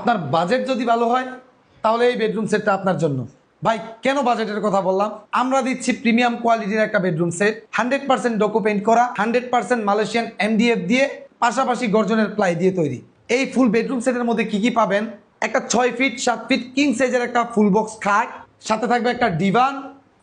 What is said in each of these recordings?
আপনার বাজেট যদি ভালো হয় তাহলে এই বেডরুম সেটটা আপনার জন্য। ভাই কেন বাজেটের কথা বললাম? আমরা দিচ্ছি প্রিমিয়াম কোয়ালিটির একটা বেডরুম সেট, 100% ডোকো পেইন্ট করা, 100% মালয়েশিয়ান এমডিএফ দিয়ে, পাশাপাশি গর্জনের প্লাই দিয়ে তৈরি। এই ফুল বেডরুম সেটের মধ্যে কি কি পাবেন? একটা 6 ফিট 7 ফিট কিং সাইজের একটা ফুল বক্স খাট, সাথে থাকবে একটা ডিভান,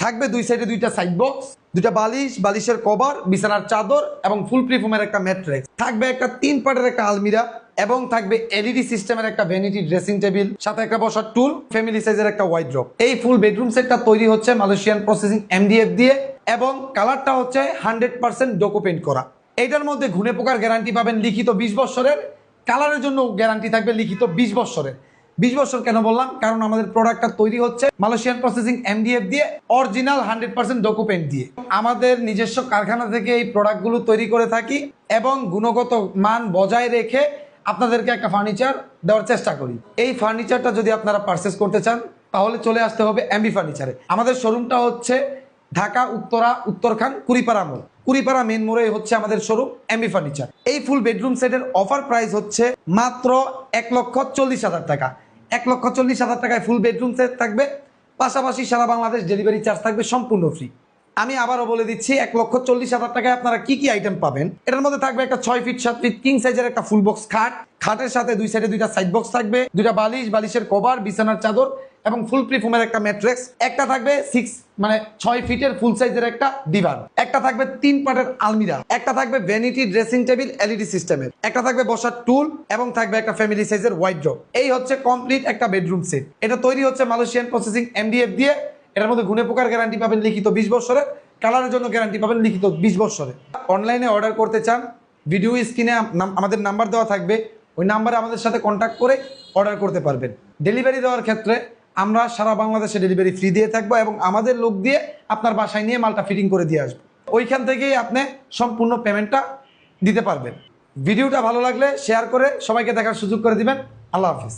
থাকবে দুই সাইডে দুইটা সাইড বক্স, দুইটা বালিশ, বালিশের কভার, বিছানার চাদর এবং ফুল প্রিফোমের একটা ম্যাট্রেস, থাকবে একটা 3 পার্টের একটা আলমিরা এবং থাকবে এলইডি সিস্টেমের একটা ভ্যানিটি ড্রেসিং টেবিল, সাথে একটা বসার টুল, ফ্যামিলি সাইজের একটা ওয়াইড্রপ। এই ফুল বেডরুম সেটটা তৈরি হচ্ছে মালয়েশিয়ান প্রসেসিং এমডিএফ দিয়ে এবং কালারটা হচ্ছে 100% ডোকো পেইন্ট করা। এইটার মধ্যে ঘুনে পোকার গ্যারান্টি পাবেন লিখিত 20 বছরের, কালারের জন্য গ্যারান্টি থাকবে লিখিত 20 বছরের। 20 বছর কেন বললাম? কারণ আমাদের প্রোডাক্টটা তৈরি হচ্ছে মালয়েশিয়ান প্রসেসিং এমডিএফ দিয়ে, অরিজিনাল 100% ডোকো পেইন্ট দিয়ে। আমাদের নিজস্ব কারখানা থেকে এই প্রোডাক্টগুলো তৈরি করে থাকি এবং গুণগত মান বজায় রেখে আপনাদেরকে একটা ফার্নিচার দেওয়ার চেষ্টা করি। এই ফার্নিচারটা যদি আপনারা পারচেস করতে চান তাহলে চলে আসতে হবে এমবি ফার্নিচারে। আমাদের শোরুমটা হচ্ছে ঢাকা উত্তরা উত্তরখান কুড়িপাড়া মোড়, কুড়িপাড়া মেন মোড়ে হচ্ছে আমাদের শোরুম এমবি ফার্নিচার। এই ফুল বেডরুম সেটের অফার প্রাইস হচ্ছে মাত্র 1,40,000 টাকা। 1,40,000 টাকায় ফুল বেডরুম সেট থাকবে, পাশাপাশি সারা বাংলাদেশ ডেলিভারি চার্জ থাকবে সম্পূর্ণ ফ্রি। আমি আবারও বলে দিচ্ছি 1,40,000 টাকায় আপনারা কি কি আইটেম পাবেন। এটার মধ্যে থাকবে একটা 6 ফিট 7 ফিট কিং সাইজের একটা ফুল বক্স খাট, খাটের সাথে দুই সাইডে দুইটা সাইড বক্স থাকবে, দুইটা বালিশ, বালিশের কভার, বিছানার চাদর এবং ফুল প্রিফোমের একটা ম্যাট্রেস, একটা থাকবে 6 ফিটের ফুল সাইজের একটা ডিভান, একটা থাকবে 3 পার্টের আলমিরা, একটা থাকবে ভ্যানিটি ড্রেসিং টেবিল এলইডি সিস্টেমের, একটা থাকবে বসার টুল এবং থাকবে একটা ফ্যামিলি সাইজের ওয়াইড্রপ। এই হচ্ছে কমপ্লিট একটা বেডরুম সেট। এটা তৈরি হচ্ছে মালয়েশিয়ান প্রসেসিং এমডিএফ দিয়ে। এটার মধ্যে ঘুনে পোকার গ্যারান্টি পাবেন লিখিত 20 বছরের, কালারের জন্য গ্যারান্টি পাবেন লিখিত 20 বছরে। অনলাইনে অর্ডার করতে চান, ভিডিও স্ক্রিনে আমাদের নাম্বার দেওয়া থাকবে, ওই নাম্বারে আমাদের সাথে কন্ট্যাক্ট করে অর্ডার করতে পারবেন। ডেলিভারি দেওয়ার ক্ষেত্রে আমরা সারা বাংলাদেশে ডেলিভারি ফ্রি দিয়ে থাকবো এবং আমাদের লোক দিয়ে আপনার বাসায় নিয়ে মালটা ফিটিং করে দিয়ে আসবো। ওইখান থেকেই আপনি সম্পূর্ণ পেমেন্টটা দিতে পারবেন। ভিডিওটা ভালো লাগলে শেয়ার করে সবাইকে দেখার সুযোগ করে দিবেন। আল্লাহ হাফিজ।